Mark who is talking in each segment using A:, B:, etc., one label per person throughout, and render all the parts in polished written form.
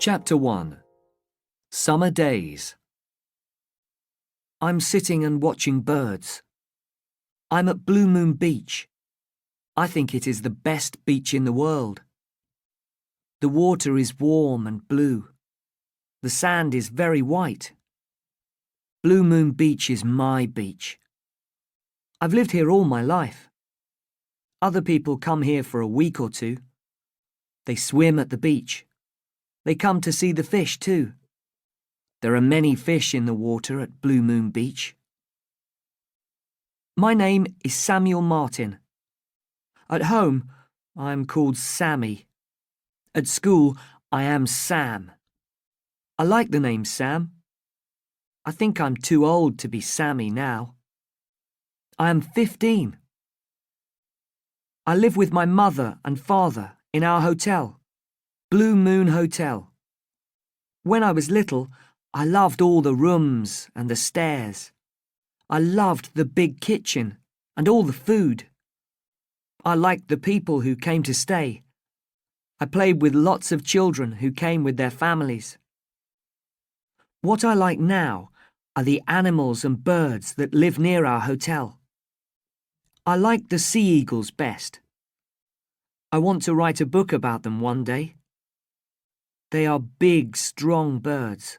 A: Chapter 1. Summer Days. I'm sitting and watching birds. I'm at Blue Moon Beach. I think it is the best beach in the world. The water is warm and blue. The sand is very white. Blue Moon Beach is my beach. I've lived here all my life. Other people come here for a week or two. They swim at the beach. They come to see the fish too. There are many fish in the water at Blue Moon Beach. My name is Samuel Martin. At home, I am called Sammy. At school, I am Sam. I like the name Sam. I think I'm too old to be Sammy now. I am 15. I live with my mother and father in our hotel, Blue Moon Hotel. When I was little, I loved all the rooms and the stairs. I loved the big kitchen and all the food. I liked the people who came to stay. I played with lots of children who came with their families. What I like now are the animals and birds that live near our hotel. I like the sea eagles best. I want to write a book about them one day. They are big, strong birds.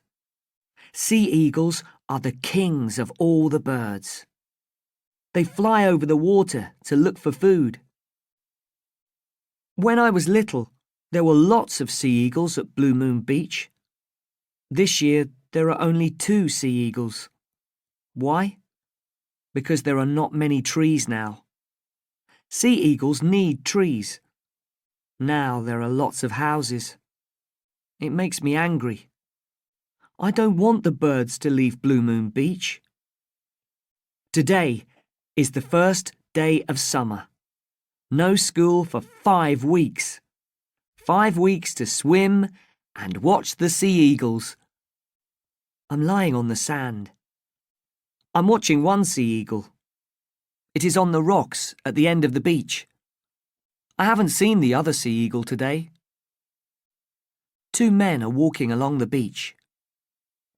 A: Sea eagles are the kings of all the birds. They fly over the water to look for food. When I was little, there were lots of sea eagles at Blue Moon Beach. This year, there are only 2 sea eagles. Why? Because there are not many trees now. Sea eagles need trees. Now there are lots of houses. It makes me angry. I don't want the birds to leave Blue Moon Beach. Today is the first day of summer. No school for 5 weeks. 5 weeks to swim and watch the sea eagles. I'm lying on the sand. I'm watching one sea eagle. It is on the rocks at the end of the beach. I haven't seen the other sea eagle today. 2 men are walking along the beach.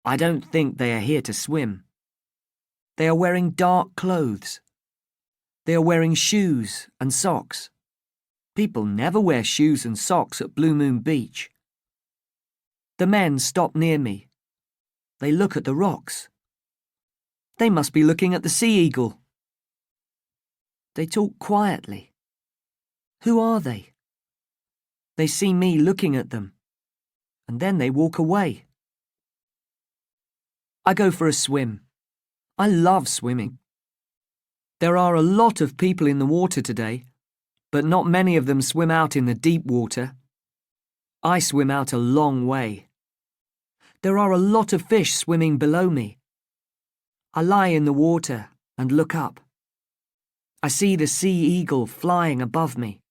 A: I don't think they are here to swim. They are wearing dark clothes. They are wearing shoes and socks. People never wear shoes and socks at Blue Moon Beach. The men stop near me. They look at the rocks. They must be looking at the sea eagle. They talk quietly. Who are they? They see me looking at them, and then they walk away. I go for a swim. I love swimming. There are a lot of people in the water today, but not many of them swim out in the deep water. I swim out a long way. There are a lot of fish swimming below me. I lie in the water and look up. I see the sea eagle flying above me.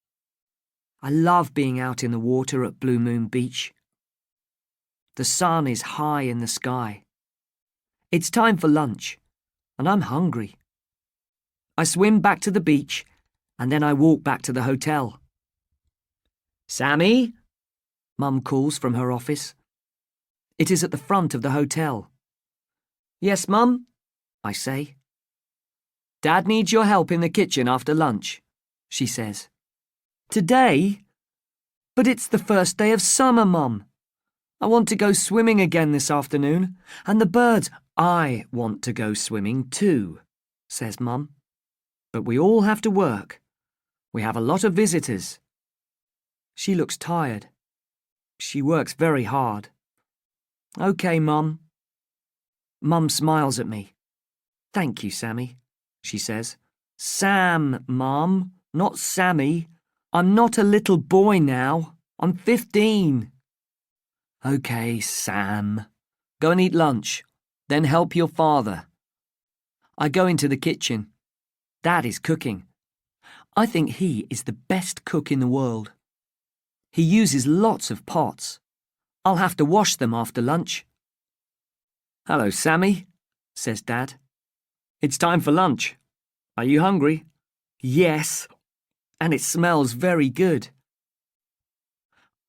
A: I love being out in the water at Blue Moon Beach. The sun is high in the sky. It's time for lunch, and I'm hungry. I swim back to the beach, and then I walk back to the hotel. Sammy? Mum calls from her office. It is at the front of the hotel. Yes, Mum, I say. Dad needs your help in the kitchen after lunch, she says. Today? But it's the first day of summer, Mum. I want to go swimming again this afternoon, and the birds. I want to go swimming too, says Mum. But we all have to work. We have a lot of visitors. She looks tired. She works very hard. OK, Mum. Mum smiles at me. Thank you, Sammy, she says. Sam, Mum, not Sammy. I'm not a little boy now. I'm 15. OK, Sam. Go and eat lunch. Then help your father. I go into the kitchen. Dad is cooking. I think he is the best cook in the world. He uses lots of pots. I'll have to wash them after lunch. Hello, Sammy, says Dad. It's time for lunch. Are you hungry? Yes, and it smells very good.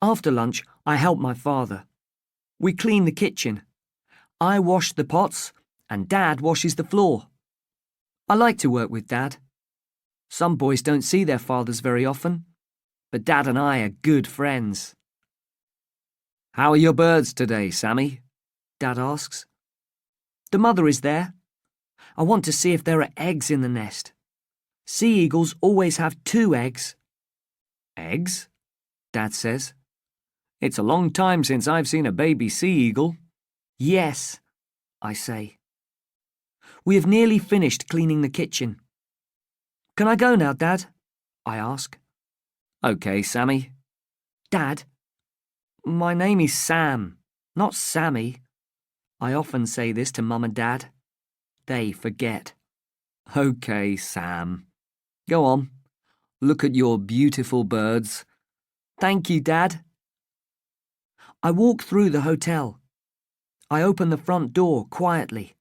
A: After lunch, I help my father. We clean the kitchen. I wash the pots and Dad washes the floor. I like to work with Dad. Some boys don't see their fathers very often, but Dad and I are good friends. How are your birds today, Sammy? Dad asks. The mother is there. I want to see if there are eggs in the nest. Sea eagles always have 2 eggs. Eggs? Dad says. It's a long time since I've seen a baby sea eagle. Yes, I say. We have nearly finished cleaning the kitchen. Can I go now, Dad? I ask. Okay, Sammy. Dad, my name is Sam, not Sammy. I often say this to Mum and Dad. They forget. Okay, Sam. Go on. Look at your beautiful birds. Thank you, Dad. I walk through the hotel. I open the front door quietly,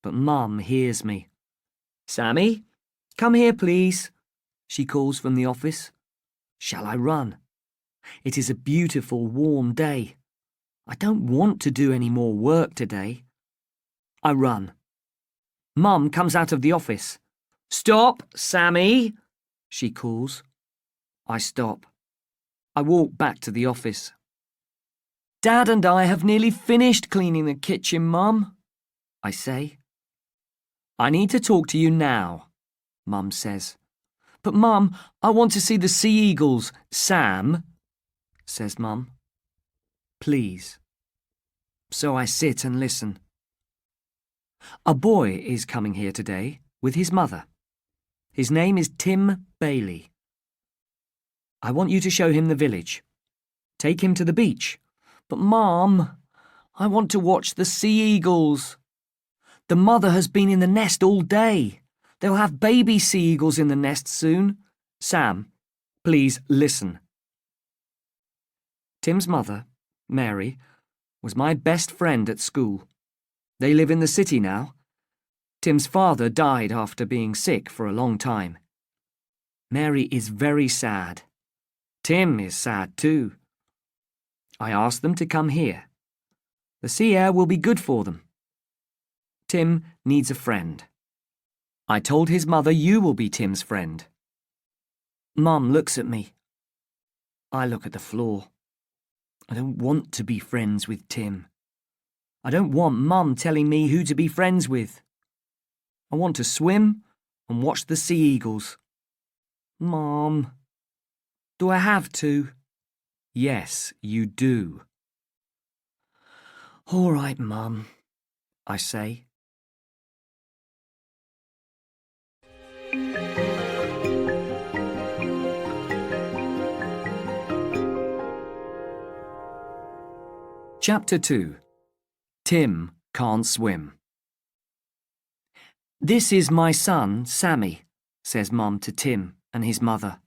A: but Mum hears me. Sammy, come here, please, she calls from the office. Shall I run? It is a beautiful, warm day. I don't want to do any more work today. I run. Mum comes out of the office. Stop, Sammy, she calls. I stop. I walk back to the office. Dad and I have nearly finished cleaning the kitchen, Mum, I say. I need to talk to you now, Mum says. But Mum, I want to see the sea eagles. Sam, says Mum. Please. So I sit and listen. A boy is coming here today with his mother. His name is Tim Bailey. I want you to show him the village. Take him to the beach. But Mum, I want to watch the sea eagles. The mother has been in the nest all day. They'll have baby sea eagles in the nest soon. Sam, please listen. Tim's mother, Mary, was my best friend at school. They live in the city now. Tim's father died after being sick for a long time. Mary is very sad. Tim is sad too. I asked them to come here. The sea air will be good for them. Tim needs a friend. I told his mother you will be Tim's friend. Mum looks at me. I look at the floor. I don't want to be friends with Tim. I don't want Mum telling me who to be friends with. I want to swim and watch the sea eagles. Mum, do I have to? Yes, you do. All right, Mum, I say. Chapter 2. Tim Can't Swim. This is my son, Sammy, says Mum to Tim and his mother.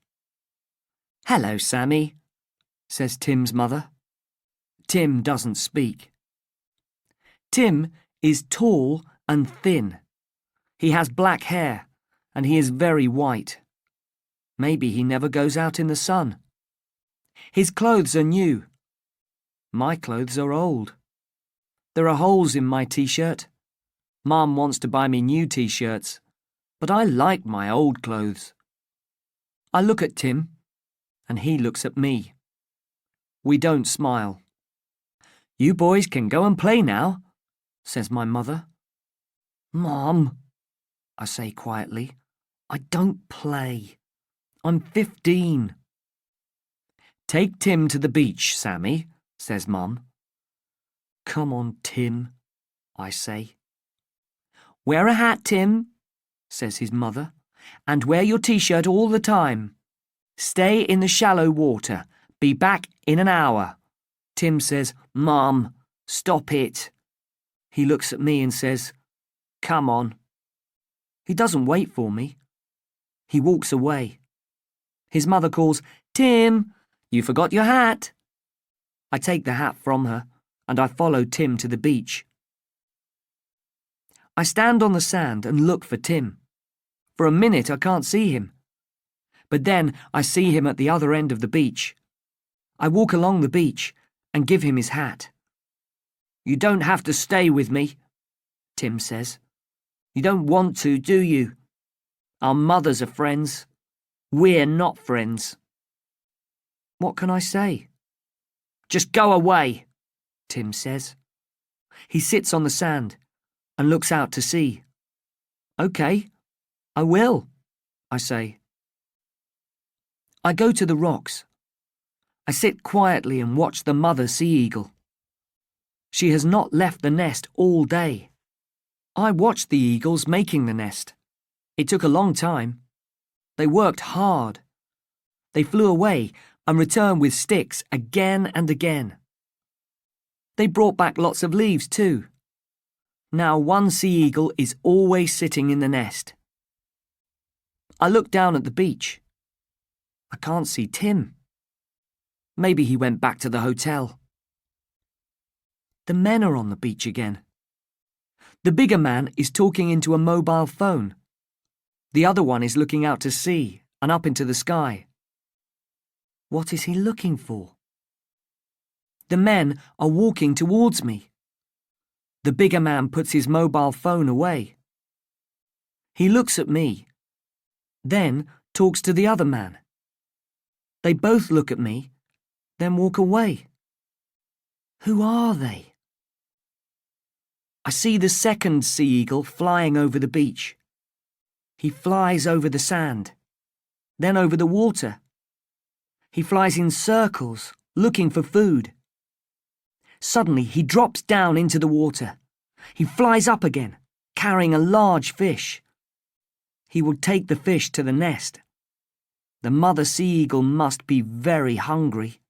A: Hello, Sammy, says Tim's mother. Tim doesn't speak. Tim is tall and thin. He has black hair and he is very white. Maybe he never goes out in the sun. His clothes are new. My clothes are old. There are holes in my t-shirt. Mum wants to buy me new t-shirts, but I like my old clothes. I look at Tim, and he looks at me. We don't smile. You boys can go and play now, says my mother. Mum, I say quietly, I don't play. I'm 15. Take Tim to the beach, Sammy, says Mum. Come on, Tim, I say. Wear a hat, Tim, says his mother, and wear your t-shirt all the time. Stay in the shallow water. Be back in an hour. Tim says, Mum, stop it. He looks at me and says, Come on. He doesn't wait for me. He walks away. His mother calls, Tim, you forgot your hat. I take the hat from her and I follow Tim to the beach. I stand on the sand and look for Tim. For a minute I can't see him. But then I see him at the other end of the beach. I walk along the beach and give him his hat. You don't have to stay with me, Tim says. You don't want to, do you? Our mothers are friends. We're not friends. What can I say? Just go away, Tim says. He sits on the sand and looks out to sea. Okay, I will, I say. I go to the rocks. I sit quietly and watch the mother sea eagle. She has not left the nest all day. I watched the eagles making the nest. It took a long time. They worked hard. They flew away and returned with sticks again and again. They brought back lots of leaves too. Now one sea eagle is always sitting in the nest. I look down at the beach. I can't see Tim. Maybe he went back to the hotel. The men are on the beach again. The bigger man is talking into a mobile phone. The other one is looking out to sea and up into the sky. What is he looking for? The men are walking towards me. The bigger man puts his mobile phone away. He looks at me, then talks to the other man. They both look at me, then walk away. Who are they? I see the second sea eagle flying over the beach. He flies over the sand, then over the water. He flies in circles, looking for food. Suddenly, he drops down into the water. He flies up again, carrying a large fish. He will take the fish to the nest. The mother sea eagle must be very hungry.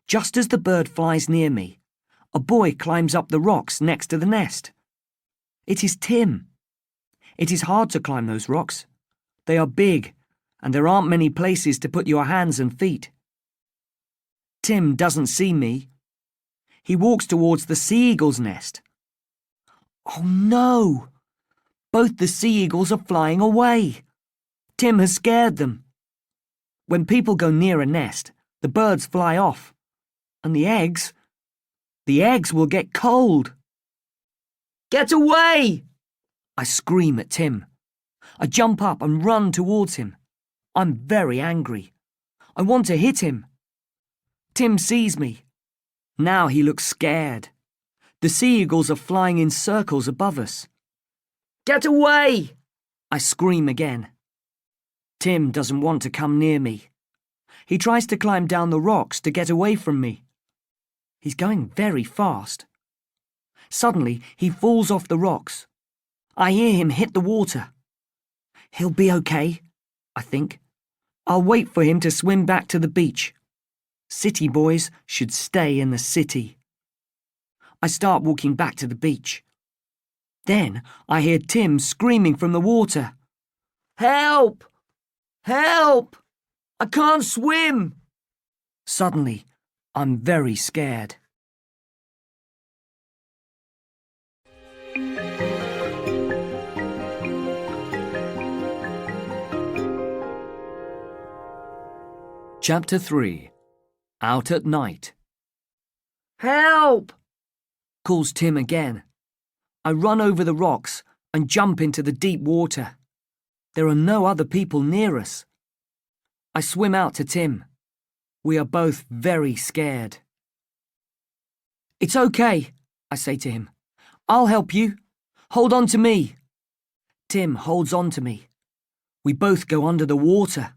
A: Just as the bird flies near me, a boy climbs up the rocks next to the nest. It is Tim. It is hard to climb those rocks. They are big, and there aren't many places to put your hands and feet. Tim doesn't see me. He walks towards the sea eagle's nest. Oh no! Both the sea eagles are flying away. Tim has scared them. When people go near a nest, the birds fly off. And the eggs will get cold. Get away! I scream at Tim. I jump up and run towards him. I'm very angry. I want to hit him. Tim sees me. Now he looks scared. The sea eagles are flying in circles above us. Get away! I scream again. Tim doesn't want to come near me. He tries to climb down the rocks to get away from me. He's going very fast. Suddenly, he falls off the rocks. I hear him hit the water. He'll be okay, I think. I'll wait for him to swim back to the beach. City boys should stay in the city. I start walking back to the beach. Then I hear Tim screaming from the water. Help! Help! I can't swim! Suddenly, I'm very scared. Chapter 3. Out at Night. Help! Calls Tim again. I run over the rocks and jump into the deep water. There are no other people near us. I swim out to Tim. We are both very scared. It's okay, I say to him. I'll help you. Hold on to me. Tim holds on to me. We both go under the water.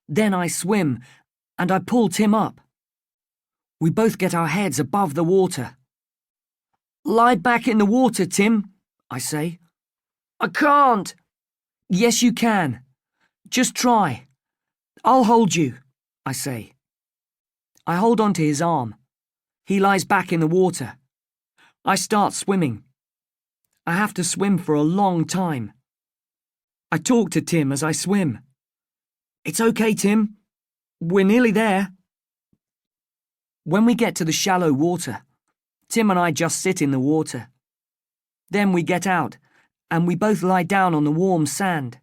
A: Then I swim and I pull Tim up. We both get our heads above the water. Lie back in the water, Tim, I say. I can't. Yes, you can. Just try. I'll hold you, I say. I hold on to his arm. He lies back in the water. I start swimming. I have to swim for a long time. I talk to Tim as I swim. It's okay, Tim. We're nearly there. When we get to the shallow water, Tim and I just sit in the water. Then we get out, and we both lie down on the warm sand.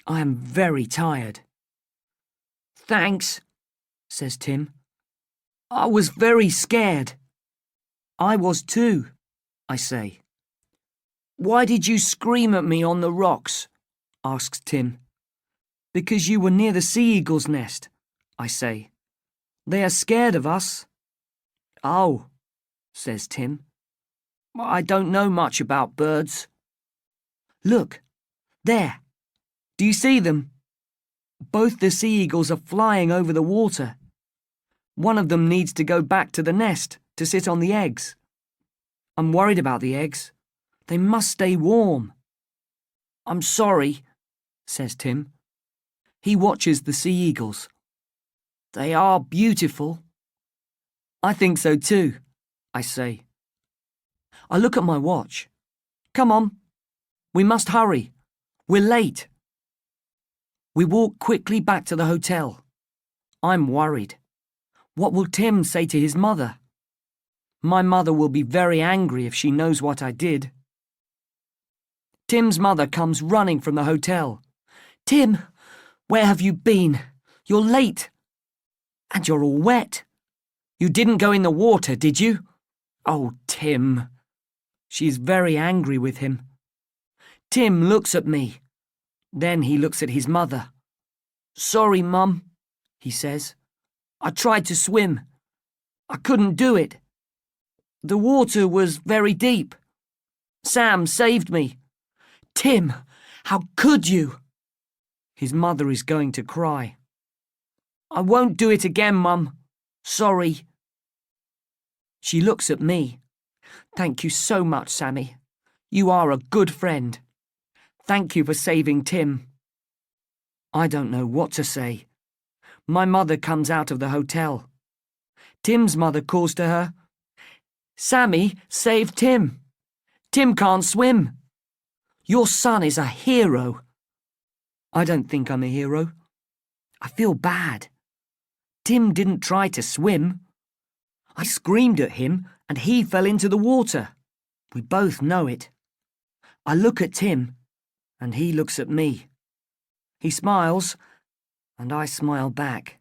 A: I am very tired. Thanks, says Tim. I was very scared. I was too, I say. Why did you scream at me on the rocks? Asks Tim. Because you were near the sea eagle's nest, I say. They are scared of us. Oh, says Tim. I don't know much about birds. Look, there. Do you see them? Both the sea eagles are flying over the water. One of them needs to go back to the nest to sit on the eggs. I'm worried about the eggs. They must stay warm. I'm sorry, says Tim. He watches the sea eagles. They are beautiful. I think so too, I say. I look at my watch. Come on. We must hurry. We're late. We walk quickly back to the hotel. I'm worried. What will Tim say to his mother? My mother will be very angry if she knows what I did. Tim's mother comes running from the hotel. Tim, where have you been? You're late. And you're all wet. You didn't go in the water, did you? Oh, Tim. She's very angry with him. Tim looks at me. Then he looks at his mother. Sorry, Mum, he says. I tried to swim. I couldn't do it. The water was very deep. Sam saved me. Tim, how could you? His mother is going to cry. I won't do it again, Mum. Sorry. She looks at me. Thank you so much, Sammy. You are a good friend. Thank you for saving Tim. I don't know what to say. My mother comes out of the hotel. Tim's mother calls to her. Sammy saved Tim. Tim can't swim. Your son is a hero. I don't think I'm a hero. I feel bad. Tim didn't try to swim. I screamed at him and he fell into the water. We both know it. I look at Tim and he looks at me. He smiles and I smile back.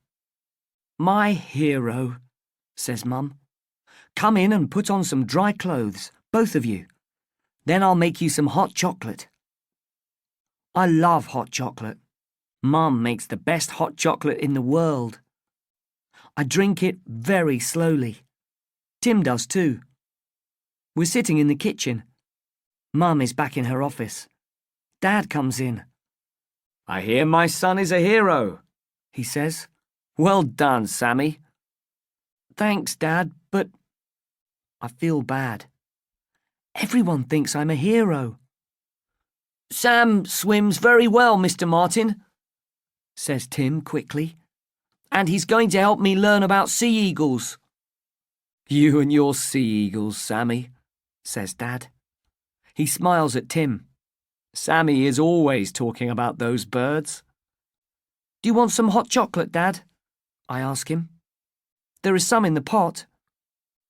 A: My hero, says Mum. Come in and put on some dry clothes, both of you. Then I'll make you some hot chocolate. I love hot chocolate. Mum makes the best hot chocolate in the world. I drink it very slowly. Tim does too. We're sitting in the kitchen. Mum is back in her office. Dad comes in. I hear my son is a hero, he says. Well done, Sammy. Thanks, Dad, but I feel bad. Everyone thinks I'm a hero. Sam swims very well, Mr. Martin, says Tim quickly. And he's going to help me learn about sea eagles. You and your sea eagles, Sammy, says Dad. He smiles at Tim. Sammy is always talking about those birds. Do you want some hot chocolate, Dad? I ask him. There is some in the pot.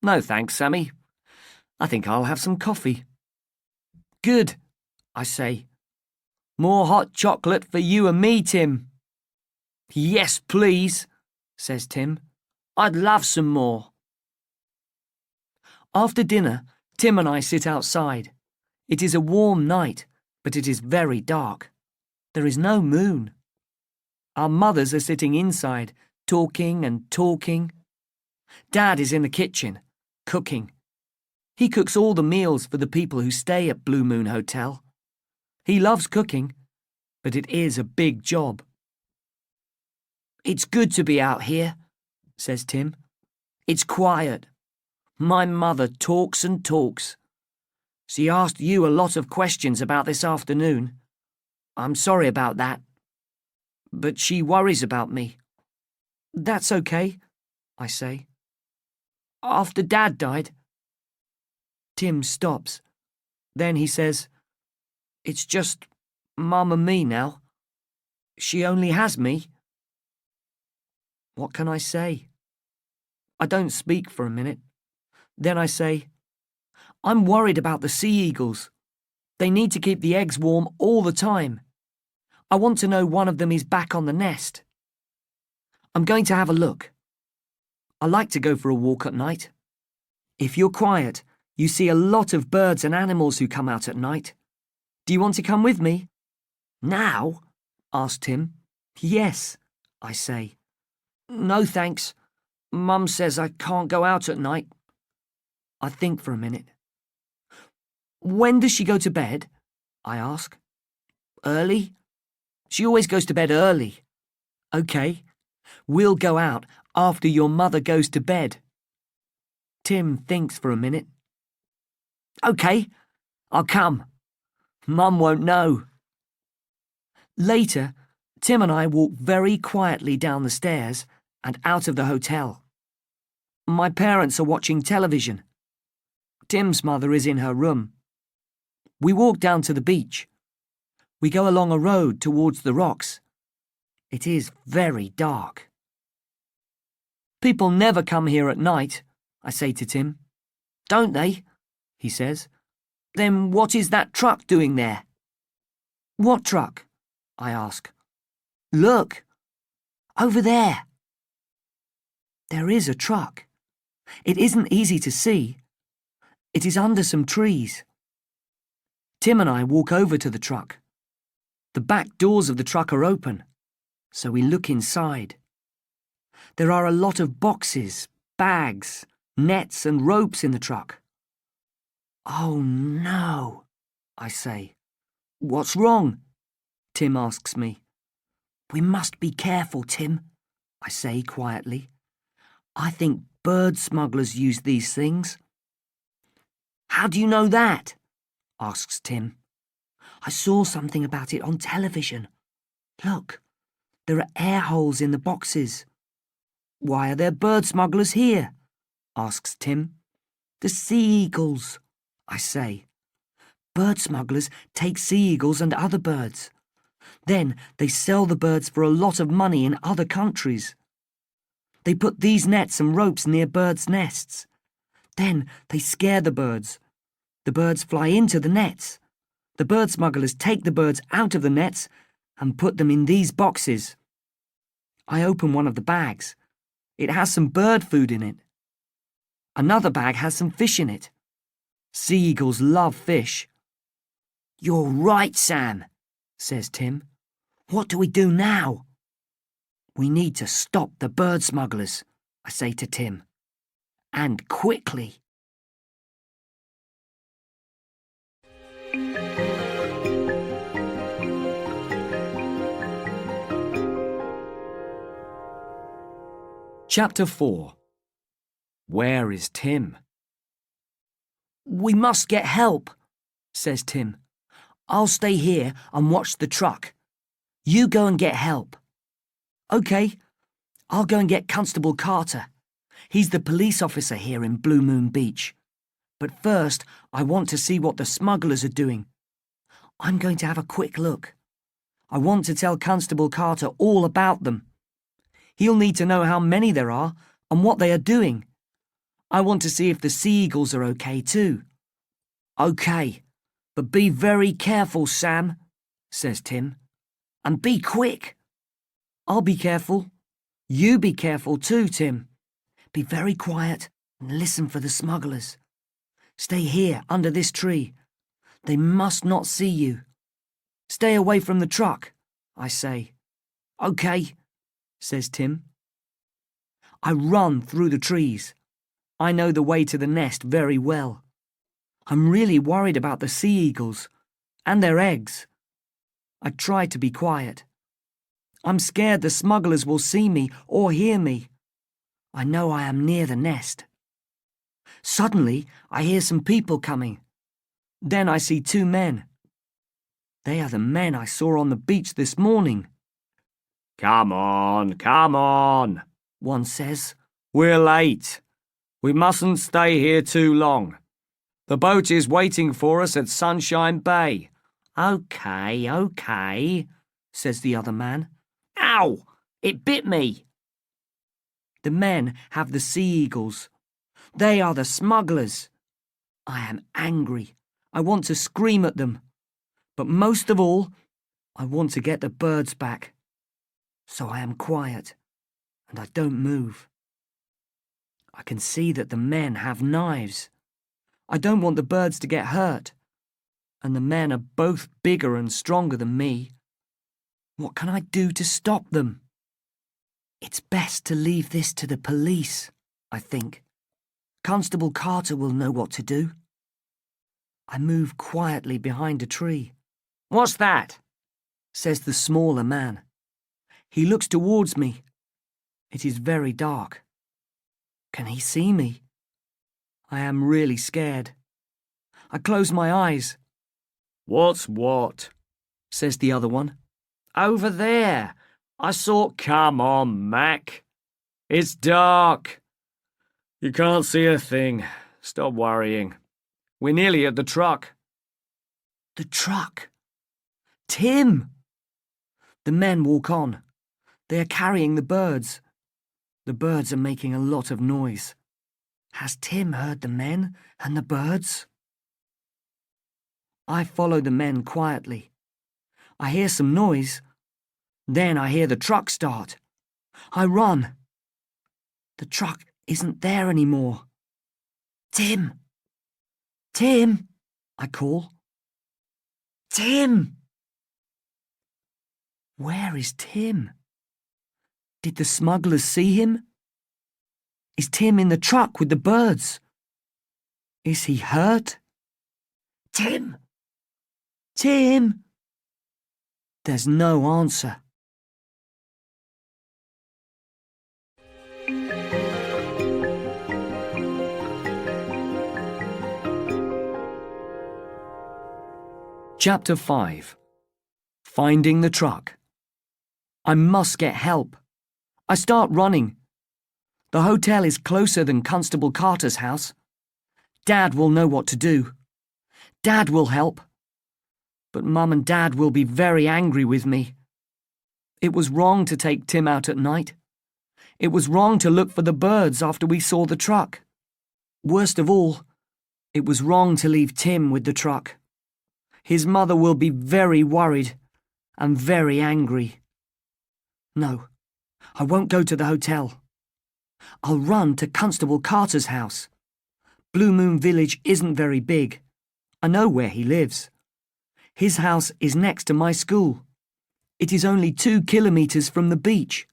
A: No thanks, Sammy. I think I'll have some coffee. Good, I say. More hot chocolate for you and me, Tim. Yes, please, says Tim. I'd love some more. After dinner, Tim and I sit outside. It is a warm night, but it is very dark. There is no moon. Our mothers are sitting inside, talking and talking. Dad is in the kitchen, cooking. He cooks all the meals for the people who stay at Blue Moon Hotel. He loves cooking, but it is a big job. It's good to be out here, says Tim. It's quiet. My mother talks and talks. She asked you a lot of questions about this afternoon. I'm sorry about that. But she worries about me. That's okay, I say. After Dad died. Tim stops. Then he says, It's just Mum and me now. She only has me. What can I say? I don't speak for a minute. Then I say, I'm worried about the sea eagles. They need to keep the eggs warm all the time. I want to know one of them is back on the nest. I'm going to have a look. I like to go for a walk at night. If you're quiet, you see a lot of birds and animals who come out at night. Do you want to come with me?" "Now?" asked Tim. "Yes," I say. "No, thanks. Mum says I can't go out at night." I think for a minute. "When does she go to bed?" I ask. "Early. She always goes to bed early." "OK. We'll go out after your mother goes to bed." Tim thinks for a minute. "OK, I'll come. Mum won't know." Later, Tim and I walk very quietly down the stairs and out of the hotel. My parents are watching television. Tim's mother is in her room. We walk down to the beach. We go along a road towards the rocks. It is very dark. "People never come here at night," I say to Tim. "Don't they?" he says. "Then what is that truck doing there?" "What truck?" I ask. "Look, over there." There is a truck. It isn't easy to see. It is under some trees. Tim and I walk over to the truck. The back doors of the truck are open, so we look inside. There are a lot of boxes, bags, nets and ropes in the truck. "Oh no," I say. "What's wrong?" Tim asks me. "We must be careful, Tim," I say quietly. "I think bird smugglers use these things." "How do you know that?" asks Tim. "I saw something about it on television. Look, there are air holes in the boxes." "Why are there bird smugglers here?" asks Tim. "The sea eagles," I say. Bird smugglers take sea eagles and other birds. Then they sell the birds for a lot of money in other countries. They put these nets and ropes near birds' nests. Then they scare the birds. The birds fly into the nets. The bird smugglers take the birds out of the nets and put them in these boxes. I open one of the bags. It has some bird food in it. Another bag has some fish in it. Sea eagles love fish." "You're right, Sam," says Tim. "What do we do now?" "We need to stop the bird smugglers," I say to Tim. "And quickly." Chapter 4. Where is Tim? "We must get help," says Tim. "I'll stay here and watch the truck. You go and get help." "OK, I'll go and get Constable Carter. He's the police officer here in Blue Moon Beach. But first, I want to see what the smugglers are doing. I'm going to have a quick look. I want to tell Constable Carter all about them. He'll need to know how many there are and what they are doing. I want to see if the sea eagles are OK too." "OK, but be very careful, Sam," says Tim. "And be quick." "I'll be careful. You be careful too, Tim. Be very quiet and listen for the smugglers. Stay here under this tree. They must not see you. Stay away from the truck," I say. "OK," says Tim. I run through the trees. I know the way to the nest very well. I'm really worried about the sea eagles and their eggs. I try to be quiet. I'm scared the smugglers will see me or hear me. I know I am near the nest. Suddenly, I hear some people coming. Then I see two men. They are the men I saw on the beach this morning. Come on, one says. "We're late. We mustn't stay here too long. The boat is waiting for us at Sunshine Bay." OK, says the other man. "Ow! It bit me." The men have the sea eagles. They are the smugglers. I am angry. I want to scream at them. But most of all, I want to get the birds back. So I am quiet, and I don't move. I can see that the men have knives. I don't want the birds to get hurt. And the men are both bigger and stronger than me. What can I do to stop them? It's best to leave this to the police, I think. Constable Carter will know what to do. I move quietly behind a tree. "What's that?" says the smaller man. He looks towards me. It is very dark. Can he see me? I am really scared. I close my eyes.
B: "What's what?"
A: says the other one.
B: "Over there. I saw—" "Come on, Mac. It's dark. You can't see a thing. Stop worrying. We're nearly at the truck."
A: The truck. Tim! The men walk on. They are carrying the birds. The birds are making a lot of noise. Has Tim heard the men and the birds? I follow the men quietly. I hear some noise. Then I hear the truck start. I run. The truck isn't there anymore. "Tim! Tim!" I call. "Tim!" Where is Tim? Did the smugglers see him? Is Tim in the truck with the birds? Is he hurt? "Tim! Tim!" There's no answer. Chapter 5. Finding the truck. I must get help. I start running. The hotel is closer than Constable Carter's house. Dad will know what to do. Dad will help. But Mum and Dad will be very angry with me. It was wrong to take Tim out at night. It was wrong to look for the birds after we saw the truck. Worst of all, it was wrong to leave Tim with the truck. His mother will be very worried and very angry. No, I won't go to the hotel. I'll run to Constable Carter's house. Blue Moon Village isn't very big. I know where he lives. His house is next to my school. It is only 2 kilometers from the beach.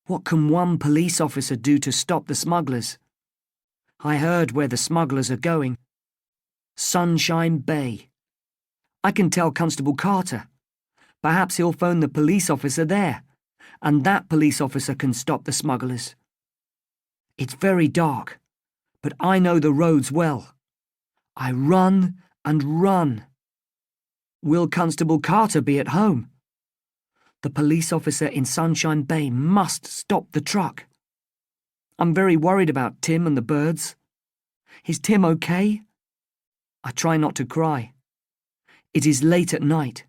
A: What can one police officer do to stop the smugglers? I heard where the smugglers are going. Sunshine Bay. I can tell Constable Carter. Perhaps he'll phone the police officer there, and that police officer can stop the smugglers. It's very dark, but I know the roads well. I run and run. Will Constable Carter be at home? The police officer in Sunshine Bay must stop the truck. I'm very worried about Tim and the birds. Is Tim okay? I try not to cry. It is late at night.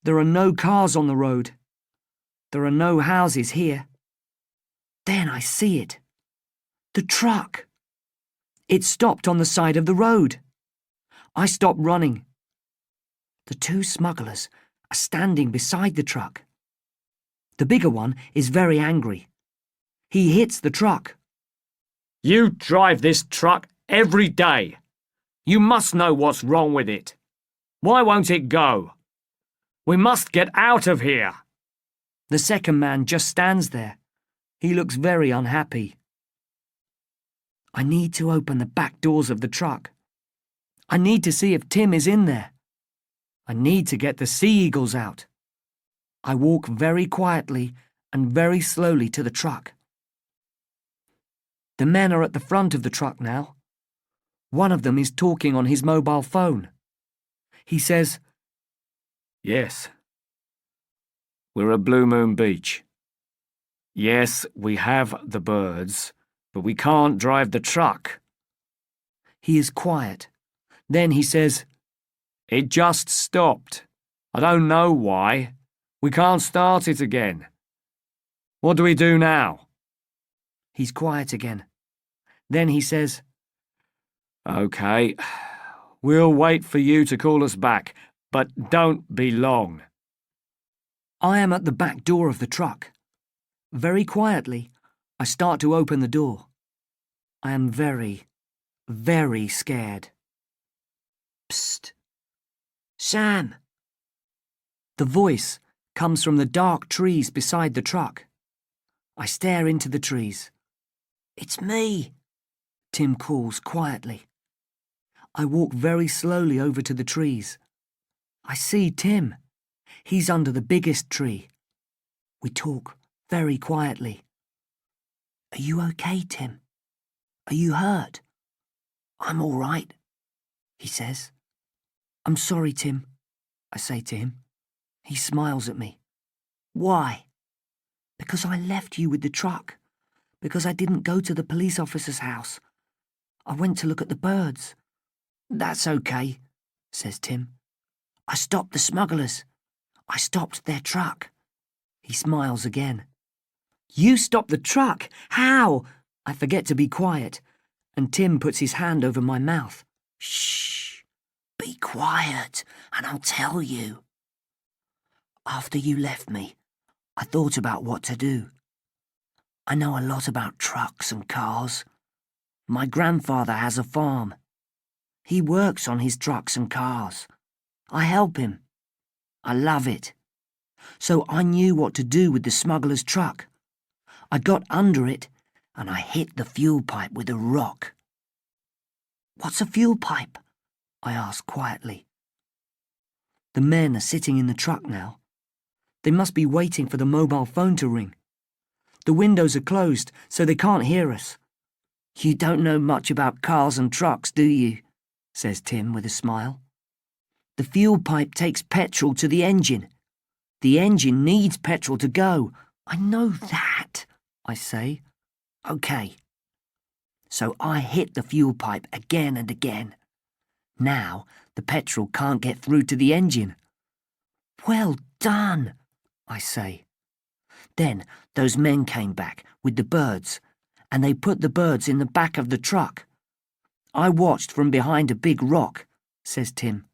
A: There are no cars on the road. There are no houses here. Then I see it. The truck. It stopped on the side of the road. I stop running. The 2 smugglers are standing beside the truck. The bigger one is very angry. He hits the truck.
B: "You drive this truck every day. You must know what's wrong with it. Why won't it go? We must get out of here."
A: The second man just stands there. He looks very unhappy. I need to open the back doors of the truck. I need to see if Tim is in there. I need to get the sea eagles out. I walk very quietly and very slowly to the truck. The men are at the front of the truck now. One of them is talking on his mobile phone. He says,
B: "Yes. We're at Blue Moon Beach. Yes, we have the birds, but we can't drive the truck."
A: He is quiet. Then he says,
B: "It just stopped. I don't know why. We can't start it again. What do we do now?"
A: He's quiet again. Then he says,
B: "Okay, we'll wait for you to call us back, but don't be long."
A: I am at the back door of the truck. Very quietly, I start to open the door. I am very, very scared. Psst. Sam! The voice comes from the dark trees beside the truck. I stare into the trees. It's me, Tim calls quietly. I walk very slowly over to the trees. I see Tim. He's under the biggest tree. We talk very quietly. Are you okay, Tim? Are you hurt? I'm all right, he says. I'm sorry, Tim, I say to him. He smiles at me. Why? Because I left you with the truck. Because I didn't go to the police officer's house. I went to look at the birds. That's okay, says Tim. I stopped the smugglers. I stopped their truck. He smiles again. You stopped the truck? How? I forget to be quiet, and Tim puts his hand over my mouth. Shh, be quiet, and I'll tell you. After you left me, I thought about what to do. I know a lot about trucks and cars. My grandfather has a farm. He works on his trucks and cars. I help him. I love it. So I knew what to do with the smuggler's truck. I got under it and I hit the fuel pipe with a rock. What's a fuel pipe? I ask quietly. The men are sitting in the truck now. They must be waiting for the mobile phone to ring. The windows are closed, so they can't hear us. You don't know much about cars and trucks, do you? Says Tim with a smile. The fuel pipe takes petrol to the engine. The engine needs petrol to go. I know that, I say. Okay. So I hit the fuel pipe again and again. Now the petrol can't get through to the engine. Well done, I say. Then those men came back with the birds, and they put the birds in the back of the truck. I watched from behind a big rock, says Tim.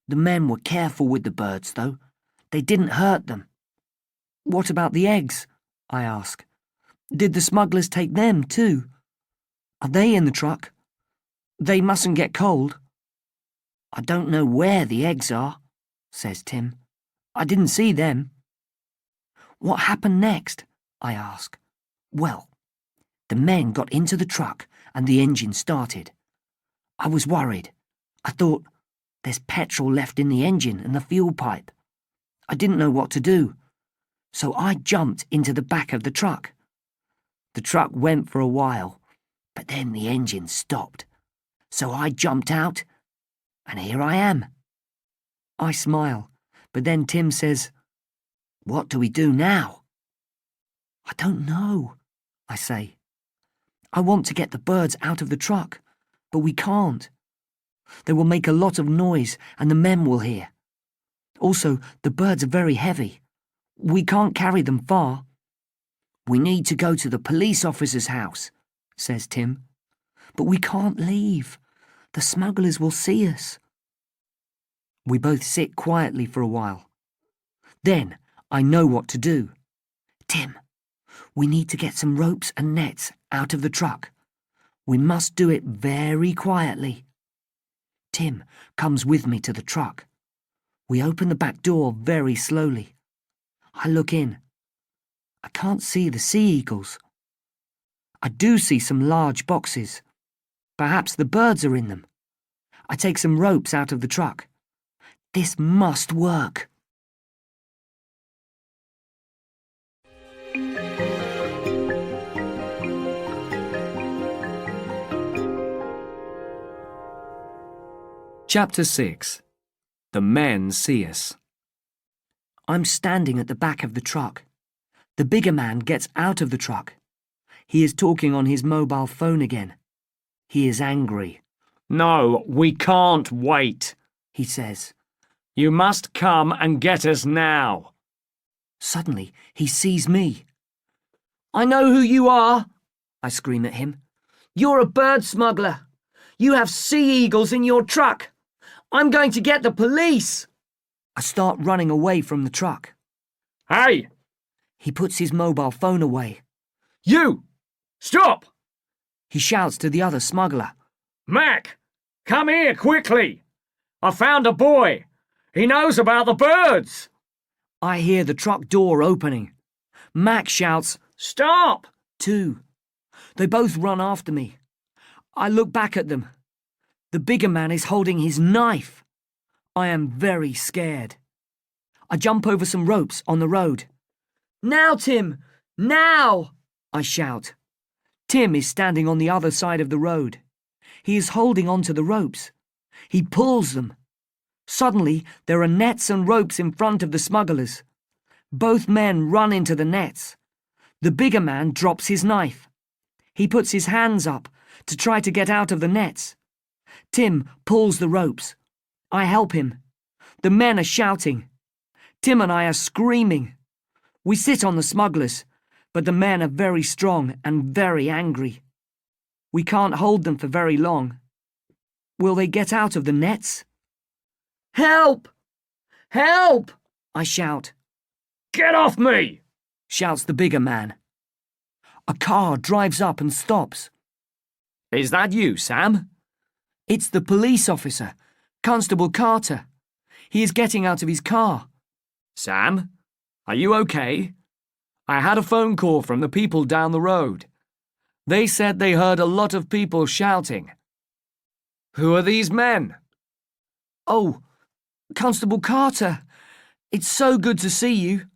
A: The men were careful with the birds, though. They didn't hurt them. What about the eggs? I ask. Did the smugglers take them too? Are they in the truck? They mustn't get cold. I don't know where the eggs are, says Tim. I didn't see them. What happened next? I ask. Well, the men got into the truck and the engine started. I was worried. I thought, there's petrol left in the engine and the fuel pipe. I didn't know what to do, so I jumped into the back of the truck. The truck went for a while, but then the engine stopped. So I jumped out, and here I am. I smile, but then Tim says, What do we do now? I don't know, I say. I want to get the birds out of the truck, but we can't. They will make a lot of noise and the men will hear. Also, the birds are very heavy. We can't carry them far. We need to go to the police officer's house, says Tim. But we can't leave. The smugglers will see us. We both sit quietly for a while. Then I know what to do. Tim, we need to get some ropes and nets out of the truck. We must do it very quietly. Tim comes with me to the truck. We open the back door very slowly. I look in. I can't see the sea eagles. I do see some large boxes. Perhaps the birds are in them. I take some ropes out of the truck. This must work.
B: Chapter 6. The men see us.
A: I'm standing at the back of the truck. The bigger man gets out of the truck. He is talking on his mobile phone again. He is angry.
B: No, we can't wait,
A: He says.
B: You must come and get us now.
A: Suddenly, he sees me. I know who you are, I scream at him. You're a bird smuggler. You have sea eagles in your truck. I'm going to get the police. I start running away from the truck.
B: Hey!
A: He puts his mobile phone away.
B: You! Stop!
A: He shouts to the other smuggler.
B: Mac, come here quickly. I found a boy. He knows about the birds.
A: I hear the truck door opening. Mac shouts,
B: Stop!
A: too. They both run after me. I look back at them. The bigger man is holding his knife. I am very scared. I jump over some ropes on the road. Now, Tim! Now! I shout. Tim is standing on the other side of the road. He is holding onto the ropes. He pulls them. Suddenly, there are nets and ropes in front of the smugglers. Both men run into the nets. The bigger man drops his knife. He puts his hands up to try to get out of the nets. Tim pulls the ropes. I help him. The men are shouting. Tim and I are screaming. We sit on the smugglers, but the men are very strong and very angry. We can't hold them for very long. Will they get out of the nets? Help! Help! I shout.
B: Get off me!
A: Shouts the bigger man. A car drives up and stops.
B: Is that you, Sam?
A: It's the police officer, Constable Carter. He is getting out of his car.
B: Sam, are you okay? I had a phone call from the people down the road. They said they heard a lot of people shouting. Who are these men?
A: Oh, Constable Carter, it's so good to see you.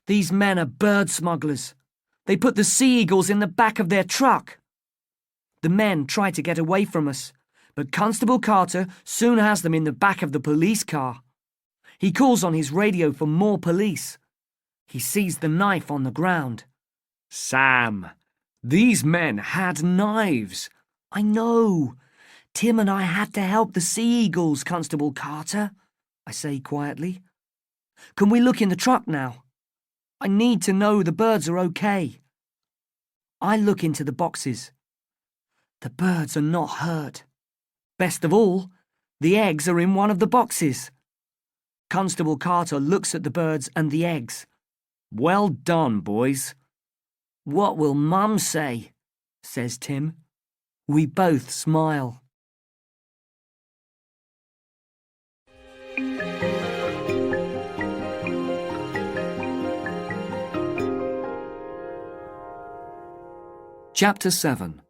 A: These men are bird smugglers. They put the sea eagles in the back of their truck. The men try to get away from us, but Constable Carter soon has them in the back of the police car. He calls on his radio for more police. He sees the knife on the ground.
B: Sam, these men had knives.
A: I know. Tim and I had to help the sea eagles, Constable Carter, I say quietly. Can we look in the truck now? I need to know the birds are okay. I look into the boxes. The birds are not hurt. Best of all, the eggs are in one of the boxes. Constable Carter looks at the birds and the eggs.
B: Well done, boys.
A: What will Mum say? Says Tim. We both smile. Chapter 7.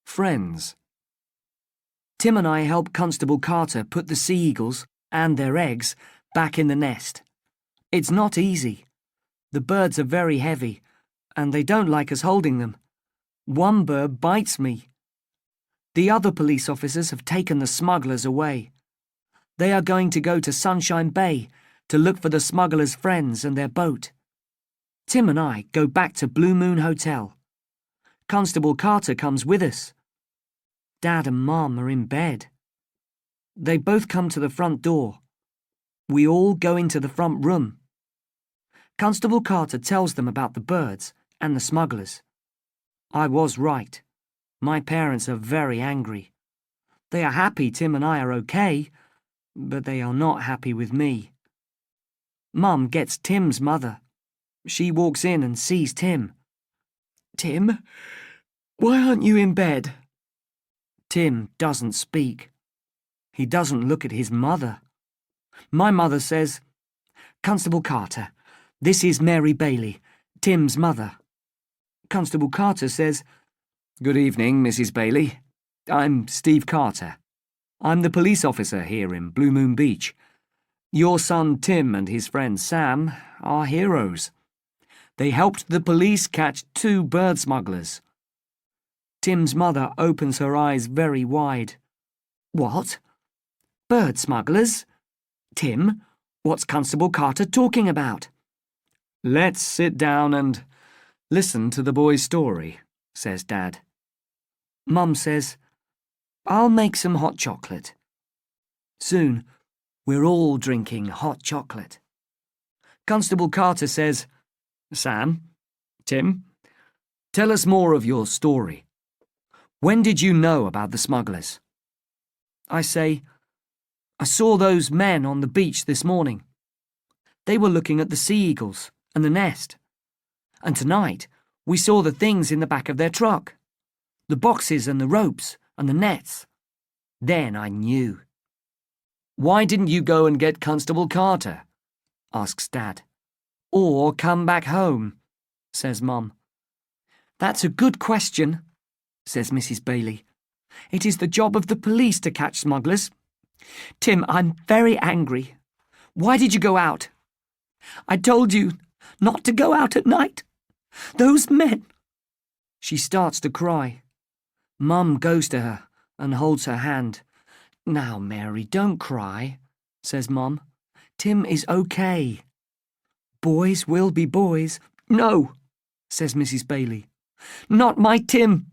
A: Friends. Tim and I help Constable Carter put the sea eagles and their eggs back in the nest. It's not easy. The birds are very heavy, and they don't like us holding them. One bird bites me. The other police officers have taken the smugglers away. They are going to go to Sunshine Bay to look for the smugglers' friends and their boat. Tim and I go back to Blue Moon Hotel. Constable Carter comes with us. Dad and Mum are in bed. They both come to the front door. We all go into the front room. Constable Carter tells them about the birds and the smugglers. I was right. My parents are very angry. They are happy Tim and I are okay, but they are not happy with me. Mum gets Tim's mother. She walks in and sees Tim. Tim, why aren't you in bed? Tim doesn't speak. He doesn't look at his mother. My mother says, Constable Carter, this is Mary Bailey, Tim's mother. Constable Carter says,
B: Good evening, Mrs. Bailey. I'm Steve Carter. I'm the police officer here in Blue Moon Beach. Your son Tim and his friend Sam are heroes. They helped the police catch 2 bird smugglers. Tim's mother opens her eyes very wide. What? Bird smugglers? Tim, what's Constable Carter talking about? Let's sit down and listen to the boy's story, says Dad.
A: Mum says, I'll make some hot chocolate. Soon, we're all drinking hot chocolate. Constable Carter says,
B: Sam, Tim, tell us more of your story. When did you know about the smugglers?
A: I say, I saw those men on the beach this morning. They were looking at the sea eagles and the nest. And tonight, We saw the things in the back of their truck. The boxes and the ropes and the nets. Then I knew.
B: Why didn't you go and get Constable Carter? Asks Dad.
A: Or come back home, says Mum. That's a good question, says Mrs. Bailey. It is the job of the police to catch smugglers. Tim, I'm very angry. Why did you go out? I told you not to go out at night. Those men. She starts to cry. Mum goes to her and holds her hand. Now, Mary, don't cry, says Mum. Tim is okay. Boys will be boys. No, says Mrs. Bailey. Not my Tim.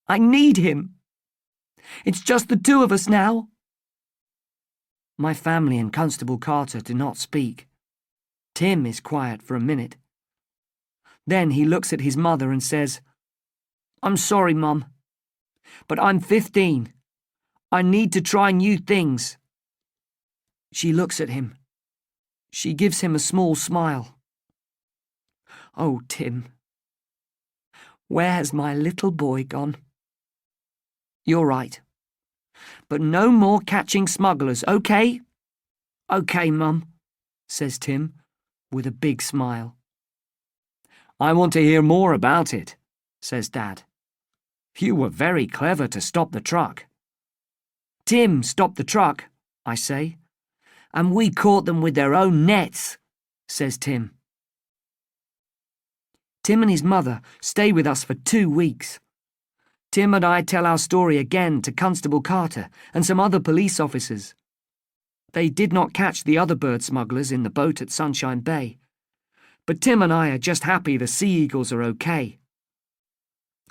A: I need him. It's just the two of us now. My family and Constable Carter do not speak. Tim is quiet for a minute. Then he looks at his mother and says, I'm sorry, Mum, but I'm 15. I need to try new things. She looks at him. She gives him a small smile. Oh, Tim, where has my little boy gone? You're right. But no more catching smugglers, okay? Okay, Mum, says Tim, with a big smile.
B: I want to hear more about it, says Dad. You were very clever to stop the truck.
A: Tim stopped the truck, I say. And we caught them with their own nets, says Tim. Tim and his mother stay with us for 2 weeks. Tim and I tell our story again to Constable Carter and some other police officers. They did not catch the other bird smugglers in the boat at Sunshine Bay, but Tim and I are just happy the sea eagles are okay.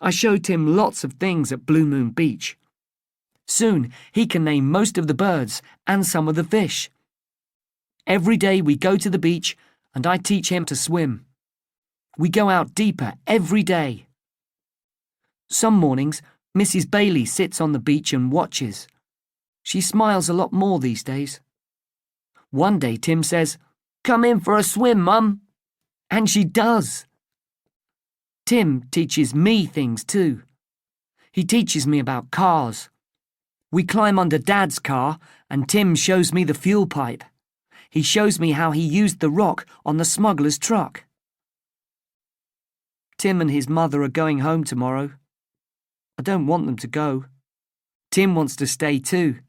A: I show Tim lots of things at Blue Moon Beach. Soon he can name most of the birds and some of the fish. Every day we go to the beach and I teach him to swim. We go out deeper every day. Some mornings, Mrs. Bailey sits on the beach and watches. She smiles a lot more these days. One day Tim says, "Come in for a swim, Mum." And she does. Tim teaches me things too. He teaches me about cars. We climb under Dad's car and Tim shows me the fuel pipe. He shows me how he used the rock on the smuggler's truck. Tim and his mother are going home tomorrow. I don't want them to go. Tim wants to stay too.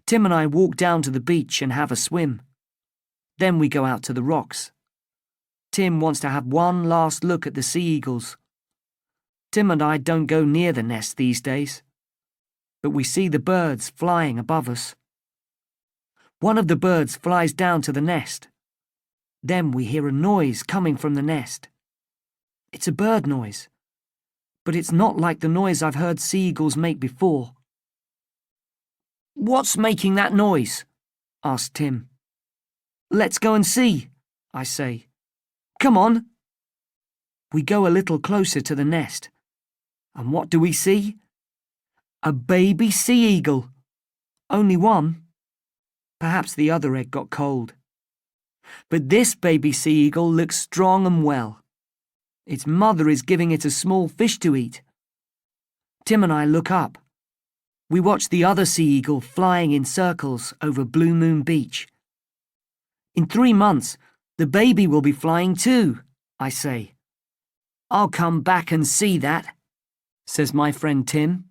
A: Tim and I walk down to the beach and have a swim. Then we go out to the rocks. Tim wants to have one last look at the sea eagles. Tim and I don't go near the nest these days, but we see the birds flying above us. One of the birds flies down to the nest. Then we hear a noise coming from the nest. It's a bird noise, but it's not like the noise I've heard sea eagles make before. "What's making that noise?" asks Tim. "Let's go and see," I say. "Come on." We go a little closer to the nest, and what do we see? A baby sea eagle. Only one. Perhaps the other egg got cold. But this baby sea eagle looks strong and well. Its mother is giving it a small fish to eat. Tim and I look up. We watch the other sea eagle flying in circles over Blue Moon Beach. In 3 months, the baby will be flying too, I say. "I'll come back and see that," says my friend Tim.